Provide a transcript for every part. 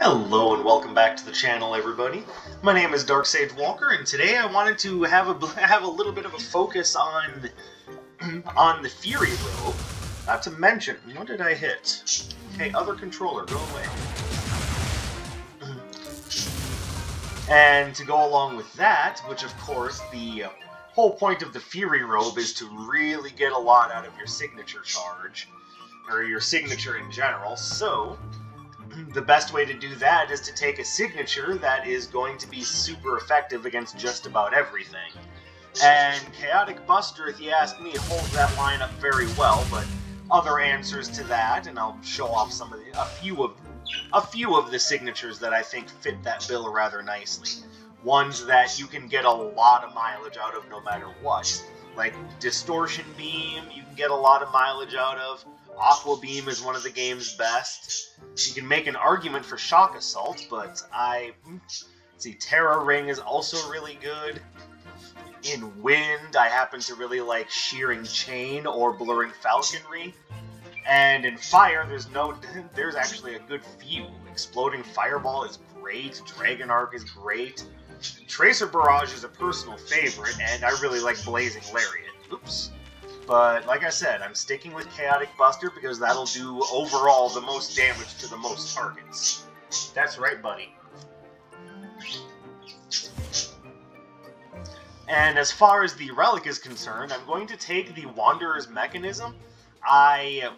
Hello and welcome back to the channel, everybody. My name is Darksage Walker, and today I wanted to have a little bit of a focus on the Fury Robe. Not to mention, what did I hit? Okay, other controller, go away. And to go along with that, which of course the whole point of the Fury Robe is to really get a lot out of your signature charge, or your signature in general. So the best way to do that is to take a signature that is going to be super effective against just about everything. And Chaotic Buster, if you ask me, holds that line up very well, but other answers to that, and I'll show off a few of the signatures that I think fit that bill rather nicely. Ones that you can get a lot of mileage out of no matter what. Like Distortion Beam, you can get a lot of mileage out of. Aqua Beam is one of the game's best. You can make an argument for Shock Assault, but Terra Ring is also really good. In Wind, I happen to really like Shearing Chain or Blurring Falconry. And in Fire, there's actually a good few. Exploding Fireball is great, Dragon Arc is great. Tracer Barrage is a personal favorite, and I really like Blazing Lariat. Oops. But, like I said, I'm sticking with Chaotic Buster because that'll do, overall, the most damage to the most targets. That's right, buddy. And as far as the Relic is concerned, I'm going to take the Wanderer's Mechanism. It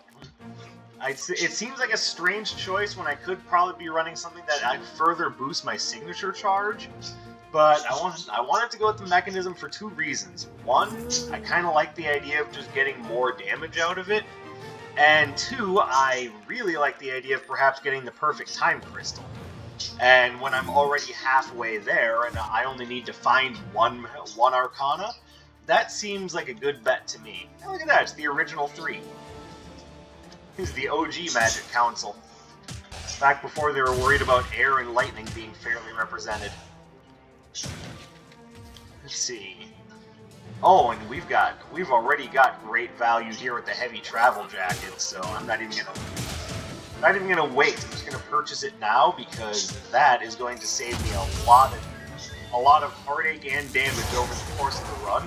seems like a strange choice when I could probably be running something that I'd further boost my signature charge. But I wanted to go with the Mechanism for two reasons. One, I kind of like the idea of just getting more damage out of it. And two, I really like the idea of perhaps getting the perfect Time Crystal. And when I'm already halfway there, and I only need to find one Arcana, that seems like a good bet to me. And look at that, it's the original 3. This is the OG Magic Council. Back before they were worried about air and lightning being fairly represented. Let's see. Oh, and we've already got great value here with the heavy travel jacket, so I'm not even gonna wait. I'm just gonna purchase it now because that is going to save me a lot of heartache and damage over the course of the run.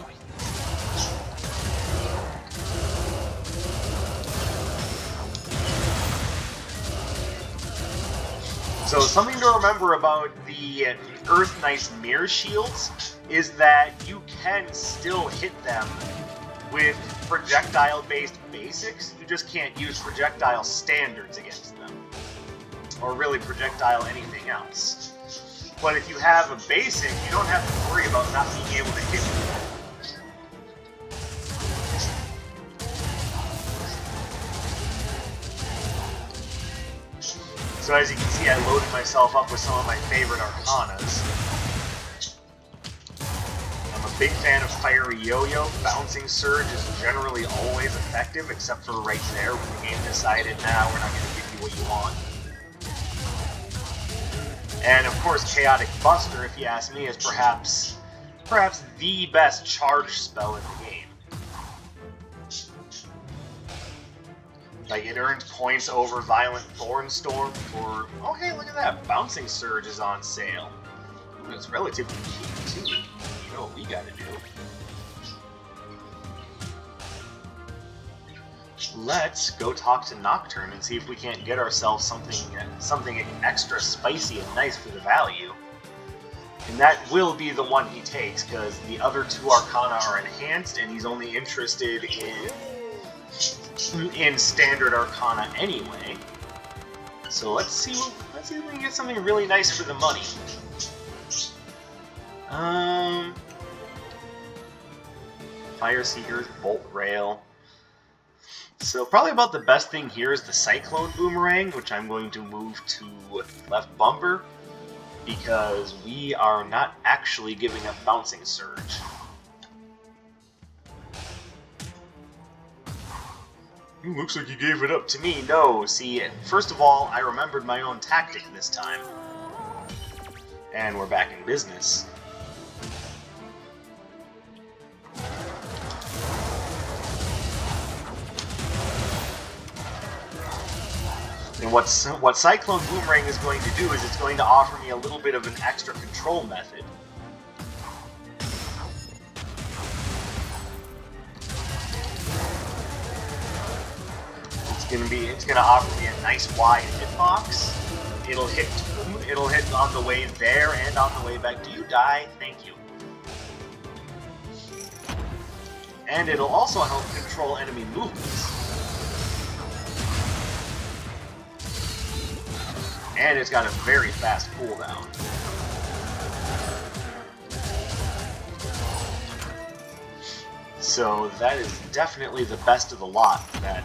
So something to remember about the Earth Knight's Mirror Shields is that you can still hit them with projectile-based basics. You just can't use projectile standards against them. Or really projectile anything else. But if you have a basic, you don't have to worry about not being able to hit them. So as you can see, I loaded myself up with some of my favorite Arcanas. I'm a big fan of Fiery Yo-Yo. Bouncing Surge is generally always effective, except for right there when the game decided, nah, we're not going to give you what you want. And of course, Chaotic Buster, if you ask me, is perhaps the best charge spell in the game. Like, it earns points over Violent Thornstorm for... Oh, hey, look at that! Bouncing Surge is on sale. Ooh, it's relatively cheap, too. You know what we gotta do. Let's go talk to Nocturne and see if we can't get ourselves something extra spicy and nice for the value. And that will be the one he takes, because the other two Arcana are enhanced, and he's only interested in standard Arcana anyway. So let's see if we can get something really nice for the money. Fire Seekers, Bolt Rail. So probably about the best thing here is the Cyclone Boomerang, which I'm going to move to left bumper, because we are not actually giving up Bouncing Surge. Looks like you gave it up to me. No, see, first of all, I remembered my own tactic this time. And we're back in business. And what Cyclone Boomerang is going to do is it's going to offer me a little bit of an extra control method. It's gonna offer me a nice wide hitbox. It'll hit on the way there and on the way back. Do you die? Thank you. And it'll also help control enemy movements. And it's got a very fast cooldown. So that is definitely the best of the lot that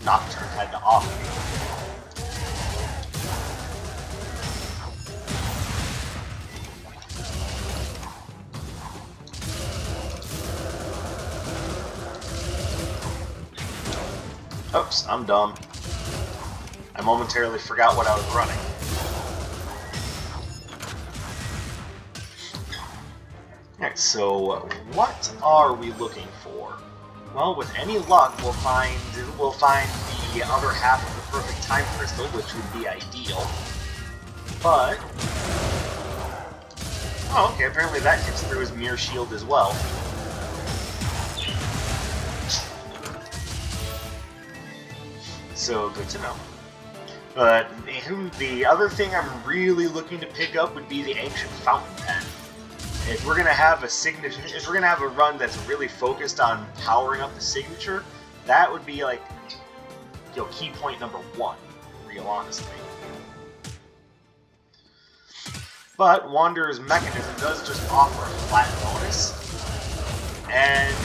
Nocturne had to offer me. Oops, I'm dumb. I momentarily forgot what I was running. Alright, so what are we looking for? Well, with any luck, we'll find the other half of the perfect time crystal, which would be ideal. But oh, okay, apparently that gets through his mirror shield as well. So good to know. But the other thing I'm really looking to pick up would be the Ancient Fountain Pen. If we're gonna have a run that's really focused on powering up the signature, that would be like, key point number 1, real honestly. But Wanderer's Mechanism does just offer a flat bonus, and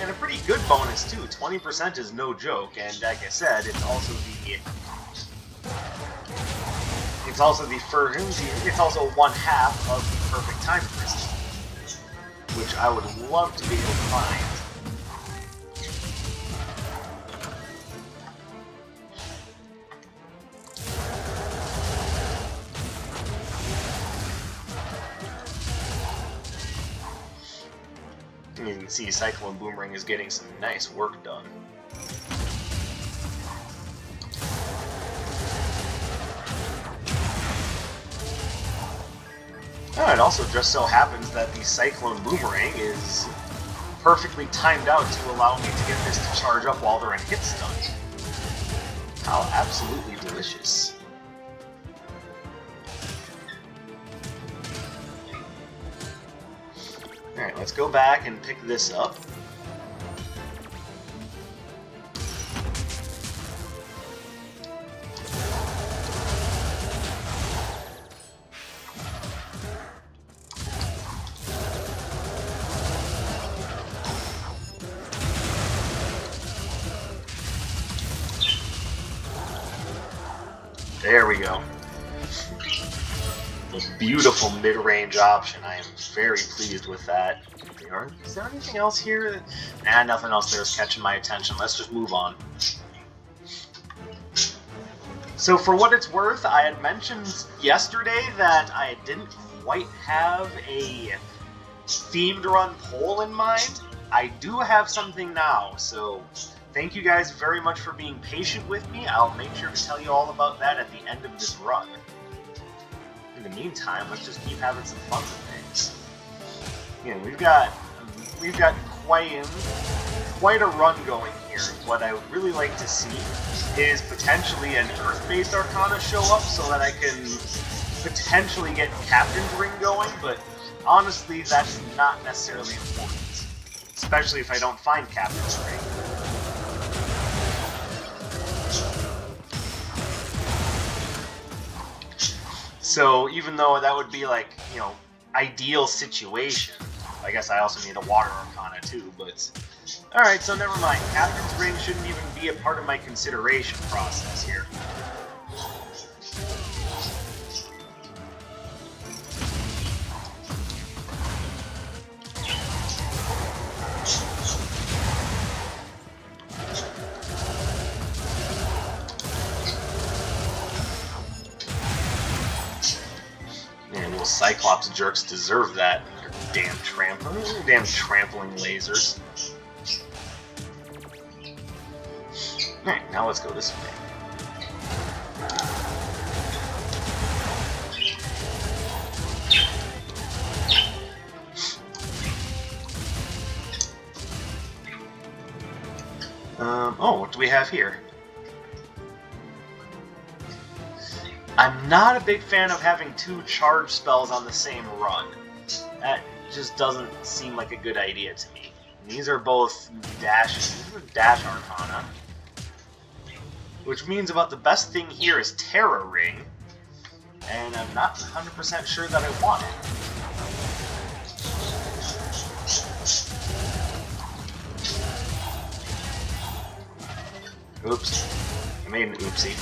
a pretty good bonus too. 20% is no joke, and like I said, it's also one half of the perfect time crystal, which I would love to be able to find. You can see Cyclone Boomerang is getting some nice work done. Oh, it also just so happens that the Cyclone Boomerang is perfectly timed out to allow me to get this to charge up while they're in hit stun. How absolutely delicious. Alright, let's go back and pick this up. There we go. A beautiful mid-range option. I am very pleased with that. Is there anything else here? Nah, nothing else there is catching my attention. Let's just move on. So for what it's worth, I had mentioned yesterday that I didn't quite have a themed run poll in mind. I do have something now, so thank you guys very much for being patient with me. I'll make sure to tell you all about that at the end of this run. In the meantime, let's just keep having some fun with things. Again, we've got quite a run going here. What I would really like to see is potentially an Earth-based Arcana show up so that I can potentially get Captain's Ring going, but honestly, that's not necessarily important. Especially if I don't find Captain's Ring. So even though that would be like, ideal situation, I guess I also need a Water Arcana too, but alright, so never mind. Captain's Ring shouldn't even be a part of my consideration process here. Cyclops jerks deserve that. Damn trampling lasers. Alright, now let's go this way. Oh, what do we have here? I'm not a big fan of having 2 charge spells on the same run. That just doesn't seem like a good idea to me. And these are both dash Arcana. Which means about the best thing here is Terra Ring. And I'm not 100% sure that I want it. Oops. I made an oopsie.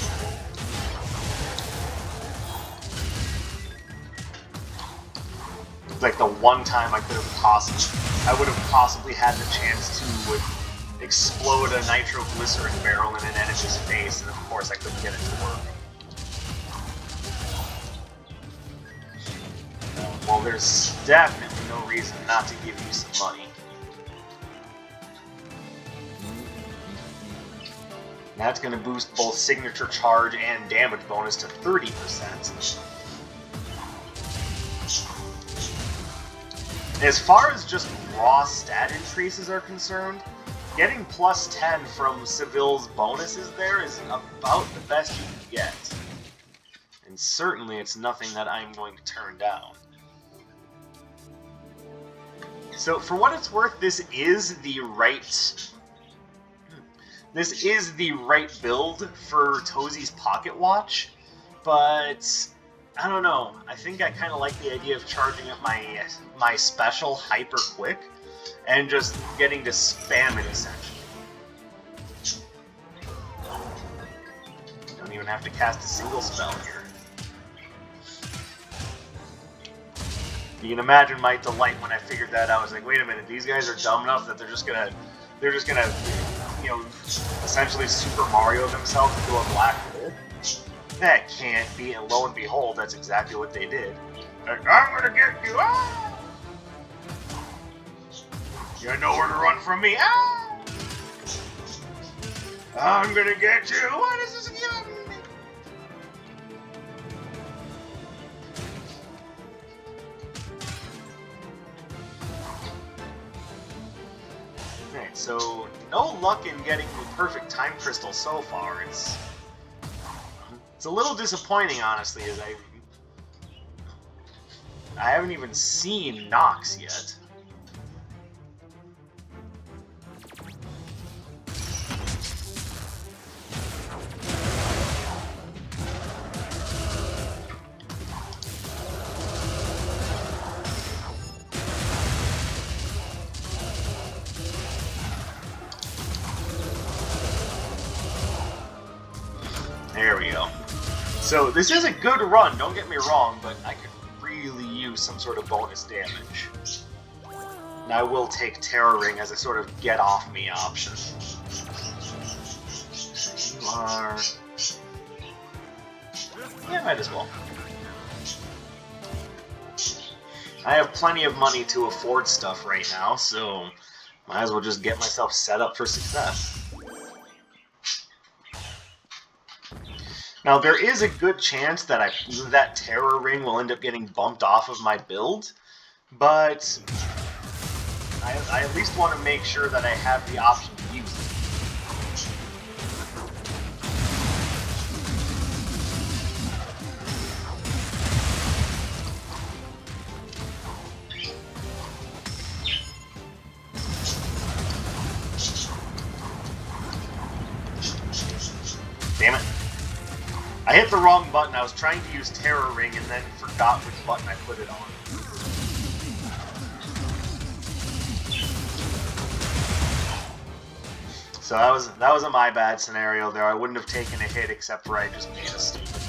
It's like the one time I would have possibly had the chance to explode a nitroglycerin barrel in an enemy's face, and of course I couldn't get it to work. Well, there's definitely no reason not to give you some money. That's going to boost both signature charge and damage bonus to 30%. As far as just raw stat increases are concerned, getting plus 10 from Seville's bonuses there is about the best you can get. And certainly it's nothing that I'm going to turn down. So for what it's worth, this is the right build for Tozi's Pocket Watch, but I don't know. I think I kind of like the idea of charging up my special hyper quick and just getting to spam it essentially. Don't even have to cast a single spell here. You can imagine my delight when I figured that out. I was like, wait a minute, these guys are dumb enough that they're just gonna, you know, essentially Super Mario themselves into a black hole? That can't be, and lo and behold, that's exactly what they did. Like, I'm gonna get you, ah! You got nowhere to run from me, ah! I'm gonna get you, what is this again? Alright, so no luck in getting the perfect time crystal so far. It's a little disappointing, honestly, as I haven't even seen Nox yet. There we go. So this is a good run, don't get me wrong, but I could really use some sort of bonus damage. And I will take Terra Ring as a sort of get-off-me option. You are... yeah, might as well. I have plenty of money to afford stuff right now, so might as well just get myself set up for success. Now, there is a good chance that that Terra Ring will end up getting bumped off of my build, but I at least want to make sure that I have the option to use it. Damn it. I hit the wrong button. I was trying to use Terra Ring and then forgot which button I put it on. So that was a my bad scenario there. I wouldn't have taken a hit except for I just made a stupid.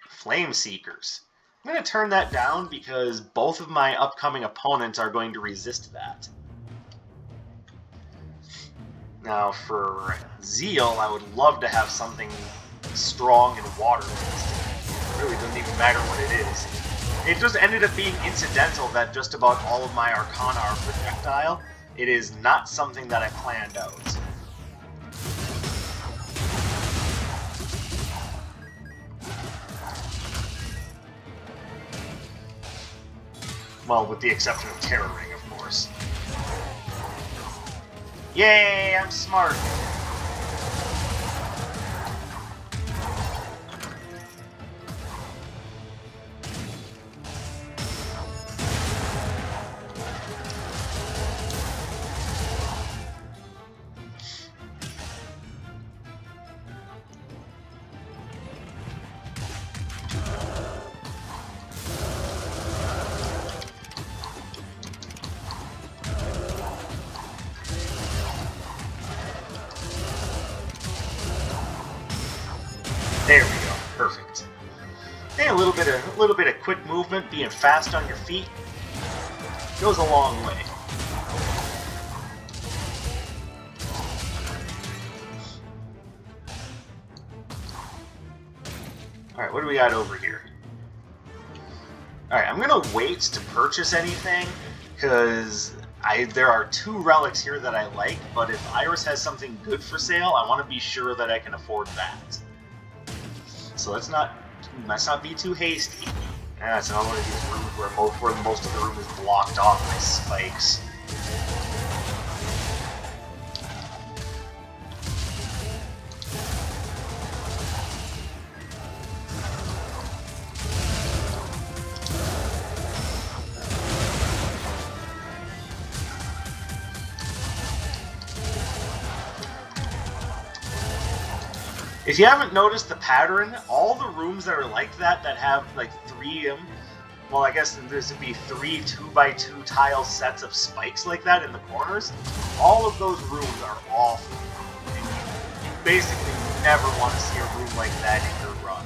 Flame Seekers. I'm going to turn that down because both of my upcoming opponents are going to resist that. Now, for Zeal, I would love to have something strong and water resistant. It really doesn't even matter what it is. It just ended up being incidental that just about all of my Arcana are projectile. It is not something that I planned out. Well, with the exception of Terra Ring, of course. Yay, I'm smart. There we go. Perfect. And a little bit of quick movement, being fast on your feet, goes a long way. Alright, what do we got over here? Alright, I'm gonna wait to purchase anything, because there are 2 relics here that I like, but if Iris has something good for sale, I want to be sure that I can afford that. So let's not be too hasty. Yeah, it's another one of these rooms where most of the room is blocked off by spikes. If you haven't noticed the pattern, all the rooms that are like that have like 3, well, I guess this would be 3 2x2 tile sets of spikes like that in the corners. All of those rooms are awful. And you basically never want to see a room like that in your run.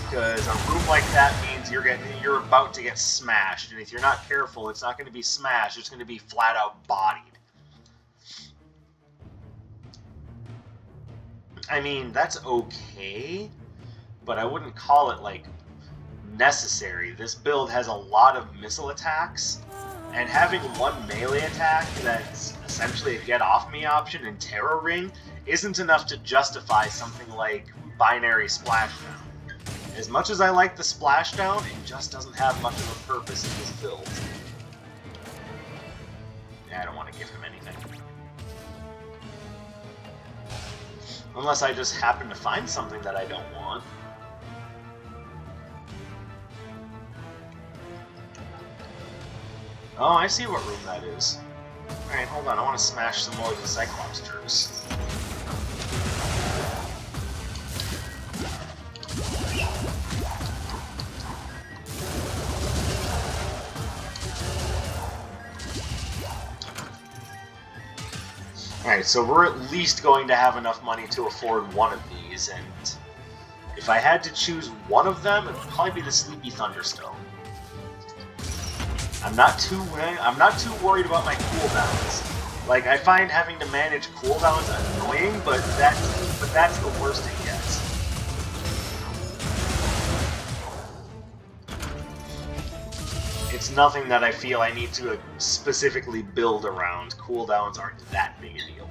Because a room like that means you're about to get smashed, and if you're not careful, it's not going to be smashed, it's going to be flat out bodied. I mean, that's okay, but I wouldn't call it, like, necessary. This build has a lot of missile attacks, and having one melee attack that's essentially a get-off-me option in Terror Ring isn't enough to justify something like Binary Splashdown. As much as I like the Splashdown, it just doesn't have much of a purpose in this build. Yeah, I don't want to give him anything. Unless I just happen to find something that I don't want. Oh, I see what room that is. Alright, hold on, I want to smash some more of the Cyclops turrets. Alright, so we're at least going to have enough money to afford one of these, and if I had to choose one of them, it would probably be the Sleepy Thunderstone. I'm not too worried about my cooldowns. Like, I find having to manage cooldowns annoying, but that's the worst it gets. It's nothing that I feel I need to specifically build around. Cooldowns aren't that big a deal.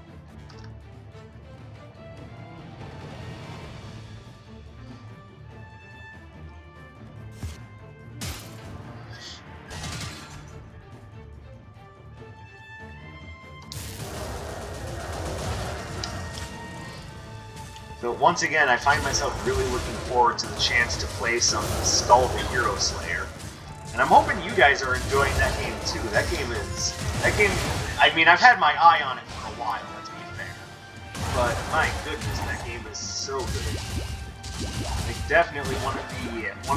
So once again, I find myself really looking forward to the chance to play some Skull the Hero Slayer. And I'm hoping you guys are enjoying that game too. I mean, I've had my eye on it for a while, let's be fair. But my goodness, that game is so good. Like, definitely one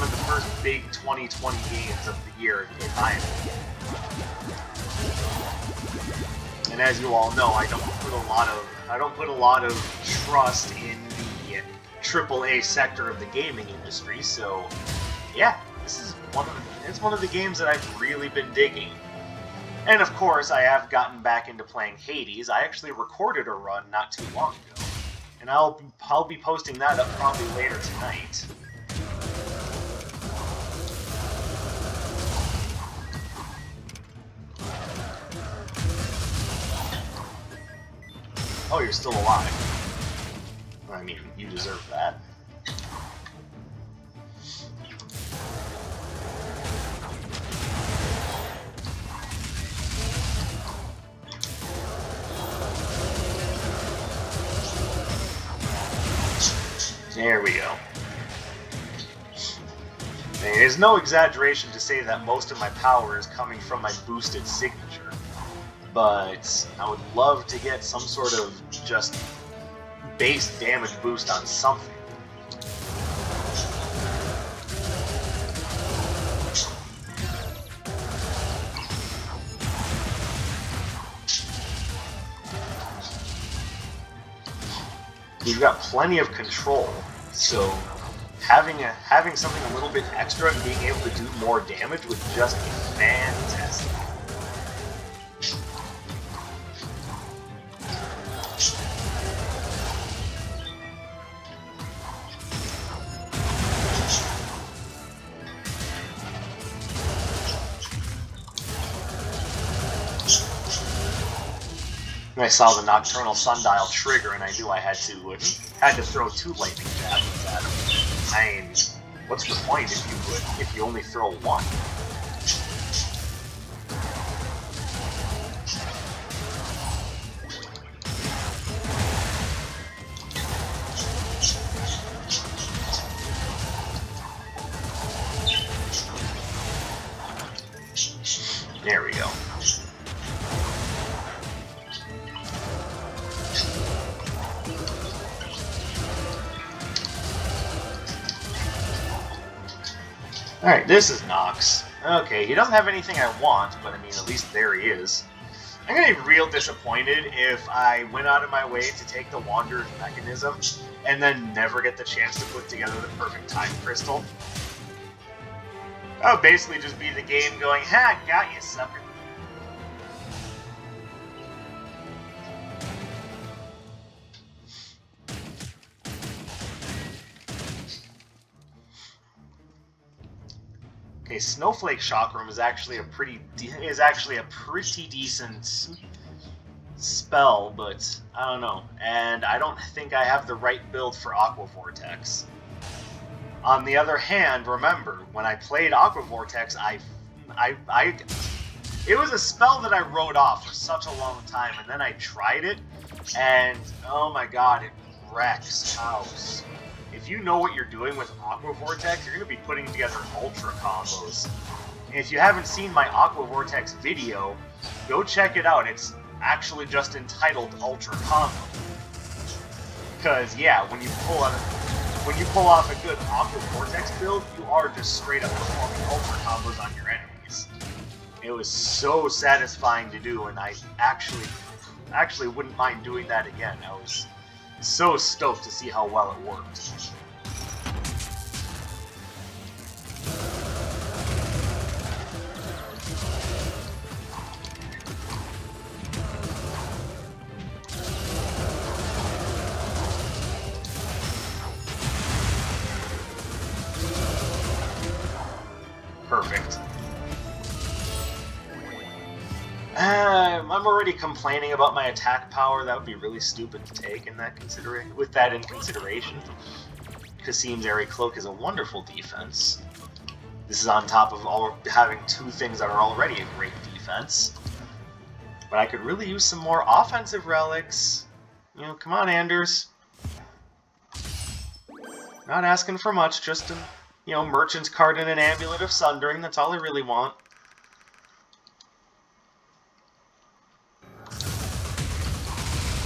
of the first big 2020 games of the year, in my opinion. And as you all know, I don't put a lot of trust in the AAA sector of the gaming industry, so yeah, this is one of the games that I've really been digging. And of course, I have gotten back into playing Hades. I actually recorded a run not too long ago, and I'll be posting that up probably later tonight. Oh, you're still alive. I mean, you deserve that. There we go. It is no exaggeration to say that most of my power is coming from my boosted signature, but I would love to get some sort of just base damage boost on something. You've got plenty of control, so having something a little bit extra and being able to do more damage would just be fantastic. I saw the Nocturnal Sundial trigger, and I knew I had to throw 2 lightning javelins at him. I mean, what's the point if you only throw 1? There we go. Alright, this is Nox. Okay, he doesn't have anything I want, but I mean, at least there he is. I'm gonna be real disappointed if I went out of my way to take the Wanderer's Mechanism, and then never get the chance to put together the perfect time crystal. That would basically just be the game going, ha, got you, sucker. Okay, Snowflake Shock Room is actually a pretty decent spell, but I don't know. And I don't think I have the right build for Aqua Vortex. On the other hand, remember, when I played Aqua Vortex, it was a spell that I wrote off for such a long time, and then I tried it, and oh my god, it wrecks house. If you know what you're doing with Aqua Vortex, you're going to be putting together Ultra combos. And if you haven't seen my Aqua Vortex video, go check it out. It's actually just entitled Ultra Combo. Because, yeah, when you pull off a good Aqua Vortex build, you are just straight up performing Ultra combos on your enemies. It was so satisfying to do, and I actually wouldn't mind doing that again. I was so stoked to see how well it worked. Perfect. I'm already complaining about my attack power. That would be really stupid to take with that in consideration. Kasim's Airy Cloak is a wonderful defense. This is on top of having 2 things that are already a great defense. But I could really use some more offensive relics. You know, come on, Anders. Not asking for much, just a, you know, Merchant's Card and an Amulet of Sundering. That's all I really want.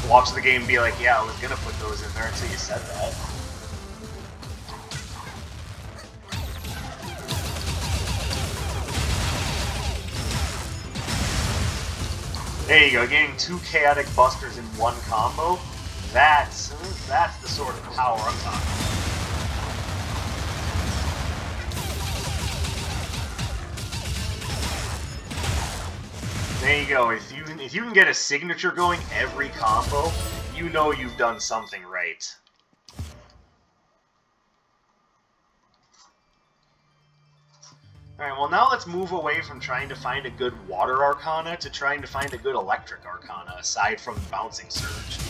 Watch the game be like, yeah, I was gonna put those in there until you said that. There you go, getting 2 Chaotic Busters in 1 combo. That's the sort of power I'm talking about. There you go. If you can get a signature going every combo, you know you've done something right. Alright, well now let's move away from trying to find a good Water Arcana to trying to find a good Electric Arcana, aside from Bouncing Surge.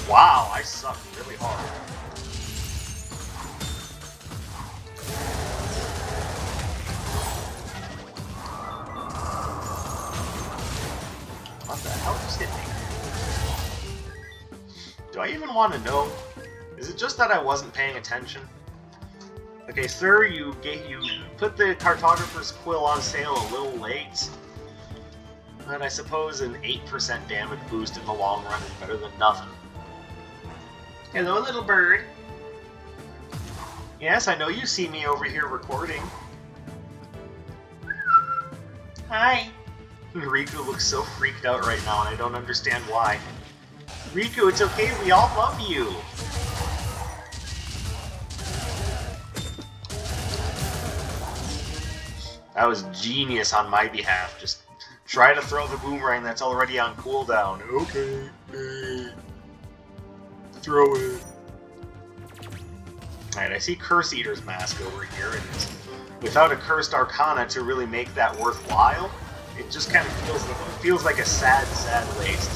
Wow, I suck really hard. What the hell just hit me? Do I even want to know? Is it just that I wasn't paying attention? Okay, sir, you put the Cartographer's Quill on sale a little late. But I suppose an 8% damage boost in the long run is better than nothing. Hello, little bird. Yes, I know you see me over here recording. Hi. Riku looks so freaked out right now, and I don't understand why. Riku, it's okay, we all love you. That was genius on my behalf. Just try to throw the boomerang that's already on cooldown. Okay. Throw it. Alright, I see Curse Eater's mask over here, and without a Cursed Arcana to really make that worthwhile, it just kind of feels like a sad waste.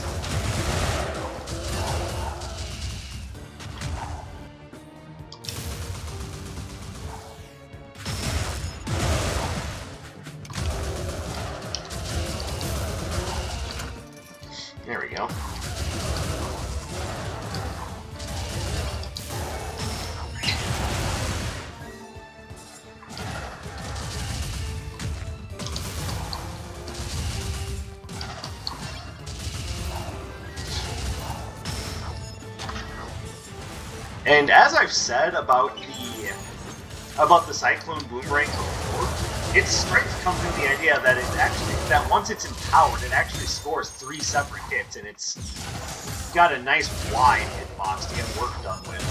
There we go. And as I've said about the Cyclone Boomerang before, its strength comes from the idea that that once it's empowered, it actually scores 3 separate hits, and it's got a nice wide hitbox to get work done with.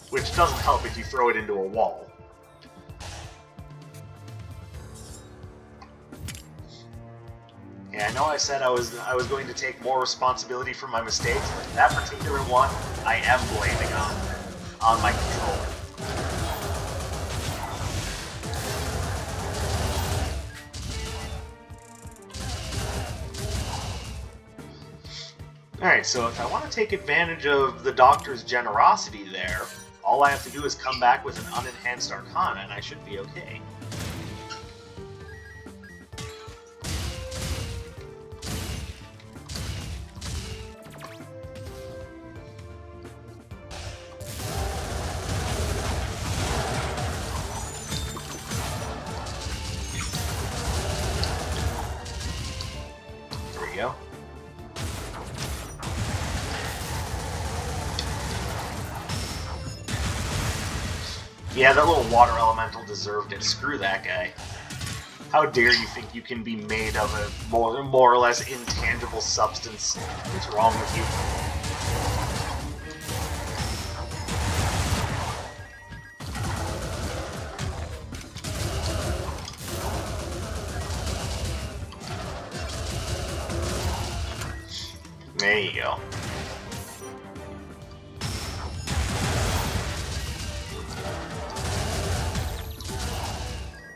Which doesn't help if you throw it into a wall. Yeah, I know I said I was going to take more responsibility for my mistakes, but that particular one, I am blaming on my controller. Alright, so if I want to take advantage of the Doctor's generosity there, all I have to do is come back with an unenhanced Arcana, and I should be okay. There we go. Yeah, that little water elemental deserved it. Screw that guy. How dare you think you can be made of a more or less intangible substance? What's wrong with you? There you go.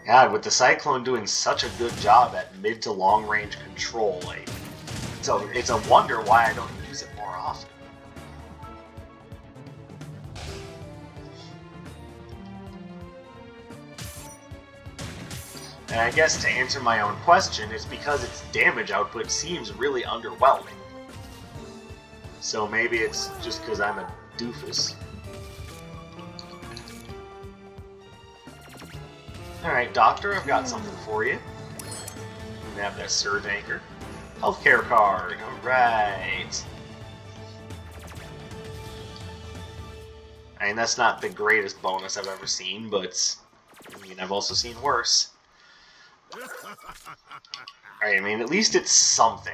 God, with the Cyclone doing such a good job at mid to long range control, it's a wonder why I don't use it more often. And I guess to answer my own question, it's because its damage output seems really underwhelming. So maybe it's just because I'm a doofus. Alright, Doctor, I've got something for you. We have that Surge Anchor. Healthcare card, alright. I mean, that's not the greatest bonus I've ever seen, but I mean, I've also seen worse. I mean, at least it's something.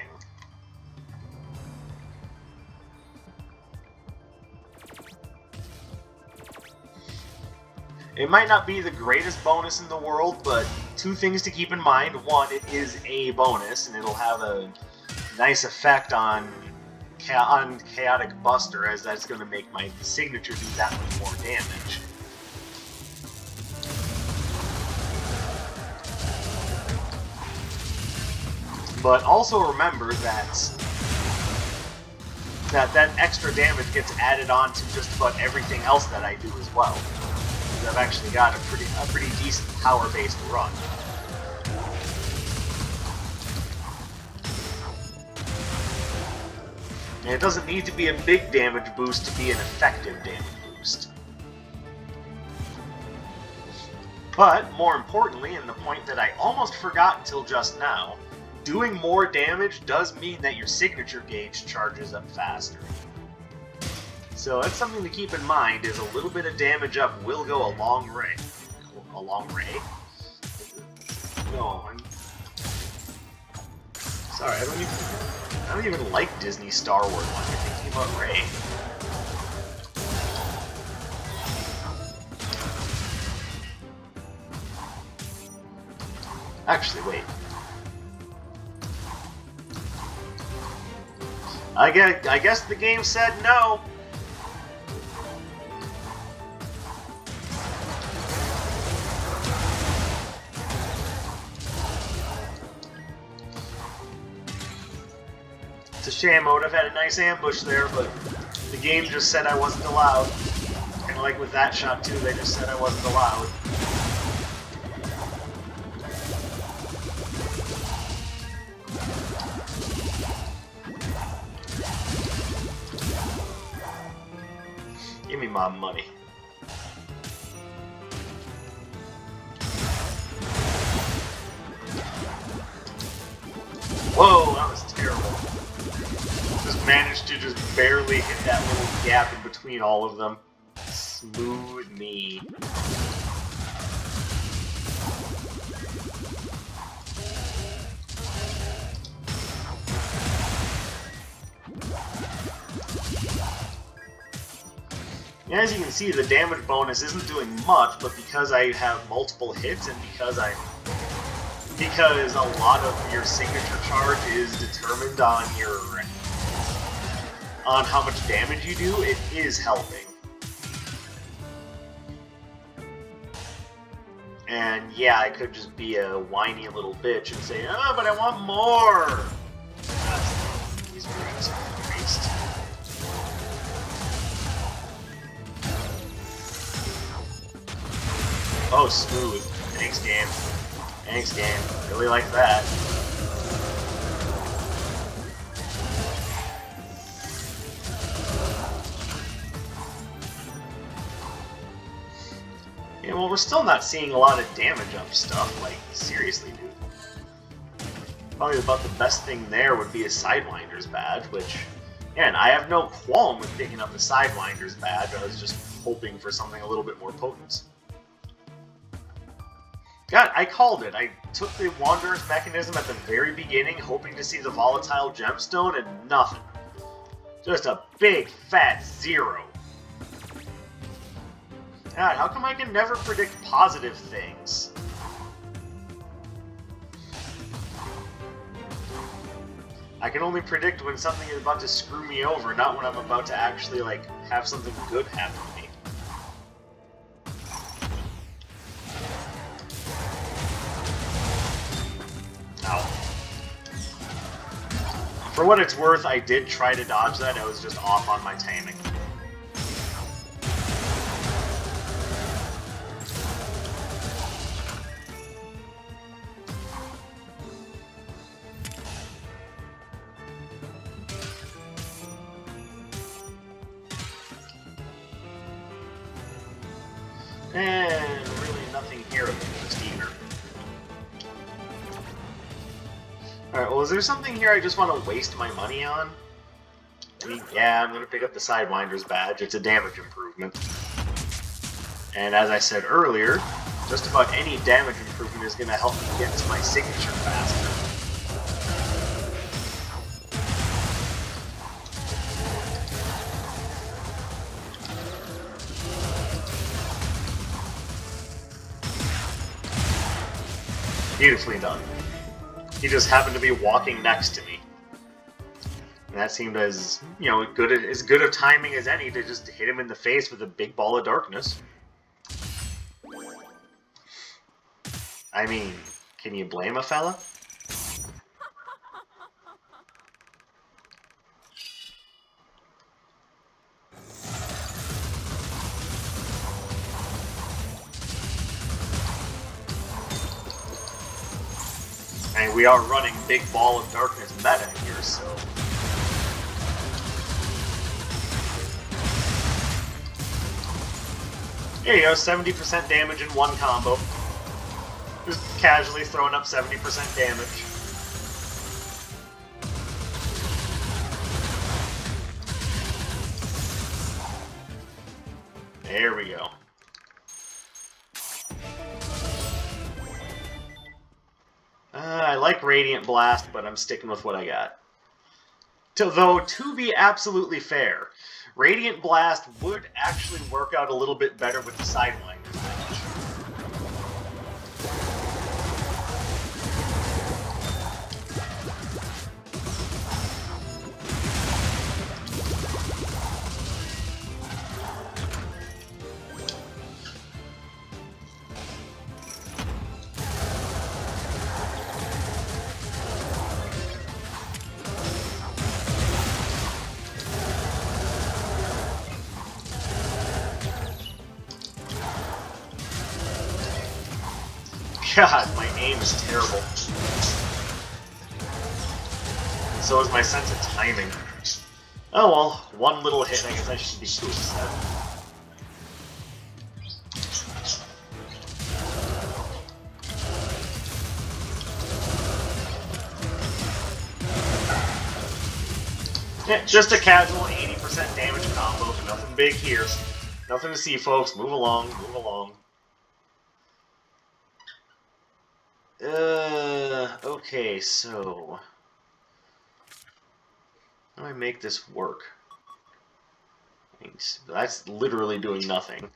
It might not be the greatest bonus in the world, but 2 things to keep in mind. 1, it is a bonus, and it'll have a nice effect on Chaotic Buster, as that's going to make my signature do that much more damage. But also remember that that extra damage gets added on to just about everything else that I do as well. I've actually got a pretty decent power-based run. And it doesn't need to be a big damage boost to be an effective damage boost. But, more importantly, and the point that I almost forgot until just now, doing more damage does mean that your signature gauge charges up faster. So that's something to keep in mind, is a little bit of damage up will go a long way. A long way? No, sorry, I don't even like Disney Star Wars when you're thinking about Rey. Actually, wait. I guess the game said no. It's a shame. I would have had a nice ambush there, but the game just said I wasn't allowed. Kind of like with that shot too, they just said I wasn't allowed. Give me my money. Whoa, that was terrible. Just managed to just barely hit that little gap in between all of them. Smooth me. As you can see, the damage bonus isn't doing much, but because I have multiple hits and because a lot of your signature charge is determined on how much damage you do, it is helping. And yeah, I could just be a whiny little bitch and say, "Oh, but I want more." These rings are waste. Oh, smooth. Thanks, game. Thanks, game. Really like that. Yeah, well, we're still not seeing a lot of damage up stuff. Like, seriously, dude. Probably about the best thing there would be a Sidewinder's badge, which, again, I have no qualm with picking up the Sidewinder's badge. I was just hoping for something a little bit more potent. God, I called it. I took the Wanderer's Mechanism at the very beginning, hoping to see the Volatile Gemstone, and nothing. Just a big, fat 0. God, how come I can never predict positive things? I can only predict when something is about to screw me over, not when I'm about to actually, like, have something good happen to me. For what it's worth, I did try to dodge that. I was just off on my timing. And really nothing here of interest either. Alright, well, is there something here I just want to waste my money on? I mean, yeah, I'm going to pick up the Sidewinder's badge. It's a damage improvement. And as I said earlier, just about any damage improvement is going to help me get to my signature faster. Beautifully done. He just happened to be walking next to me. And that seemed as, you know, as good a timing as any to just hit him in the face with a big ball of darkness. I mean, can you blame a fella? mean, we are running Big Ball of Darkness meta here, so... There you go, 70% damage in one combo. Just casually throwing up 70% damage. There we go. I like Radiant Blast, but I'm sticking with what I got. Though, to be absolutely fair, Radiant Blast would actually work out a little bit better with the Sidewinder. God, my aim is terrible. So is my sense of timing. Oh well, one little hit, I guess I should be too upset. Yeah, just a casual 80% damage combo, nothing big here. Nothing to see, folks. Move along, move along. Okay, so... how do I make this work? Thanks. That's literally doing nothing.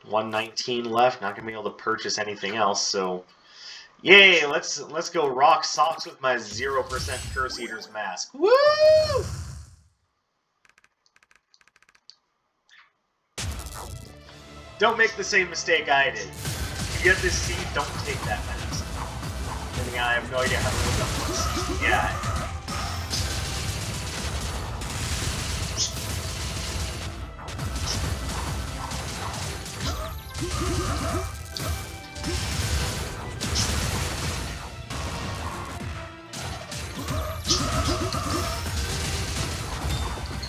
$119 left, not gonna be able to purchase anything else, so... yay, let's go rock socks with my 0% Curse Eater's Mask. Woo! Don't make the same mistake I did. If you get this seed, don't take that mask. I mean, I have no idea how to look up this. Yeah.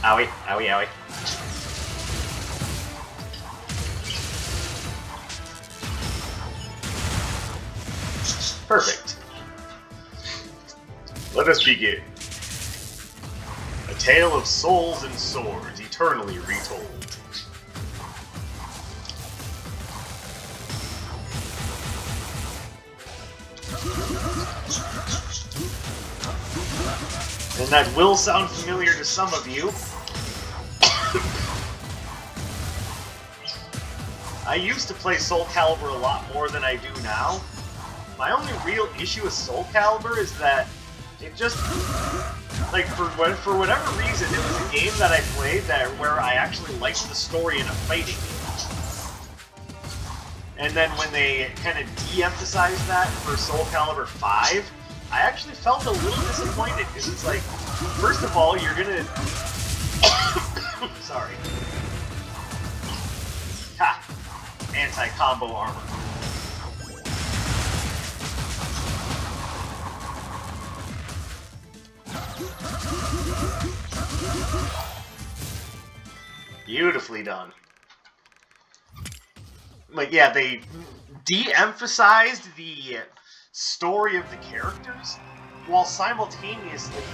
Owie, owie, owie. Perfect. Let us begin. A tale of souls and swords, eternally retold. And that will sound familiar to some of you. I used to play Soul Calibur a lot more than I do now. My only real issue with Soul Calibur is that it just, like, for whatever reason, it was a game that I played where I actually liked the story in a fighting game. And then when they kind of de-emphasized that for Soul Calibur 5, I actually felt a little disappointed, because it's like, first of all, you're gonna... sorry. Ha! Anti-combo armor. Beautifully done. Like, yeah, they de-emphasized the story of the characters while simultaneously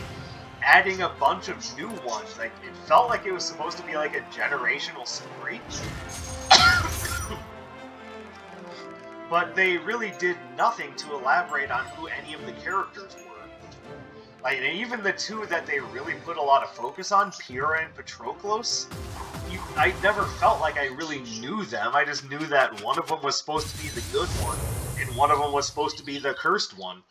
adding a bunch of new ones. Like, it felt like it was supposed to be like a generational story. But they really did nothing to elaborate on who any of the characters were. Like, and even the two that they really put a lot of focus on, Pyrrha and Patroclus, I never felt like I really knew them. I just knew that one of them was supposed to be the good one, and one of them was supposed to be the cursed one.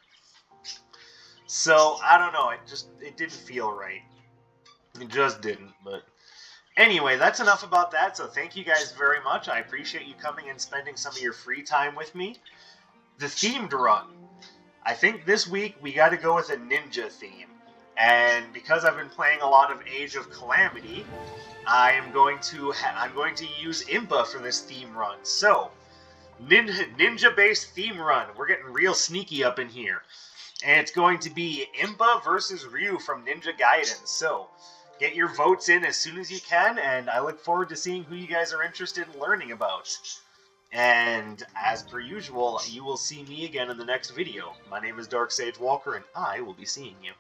So, I don't know, it didn't feel right. It just didn't, but... anyway, that's enough about that, so thank you guys very much. I appreciate you coming and spending some of your free time with me. The themed run. I think this week we gotta go with a ninja theme. And because I've been playing a lot of Age of Calamity, I'm going to use Impa for this theme run. So, ninja-based theme run. We're getting real sneaky up in here. And it's going to be Impa versus Ryu from Ninja Gaiden. So, get your votes in as soon as you can, and I look forward to seeing who you guys are interested in learning about. And, as per usual, you will see me again in the next video. My name is Dark Sage Walker, and I will be seeing you.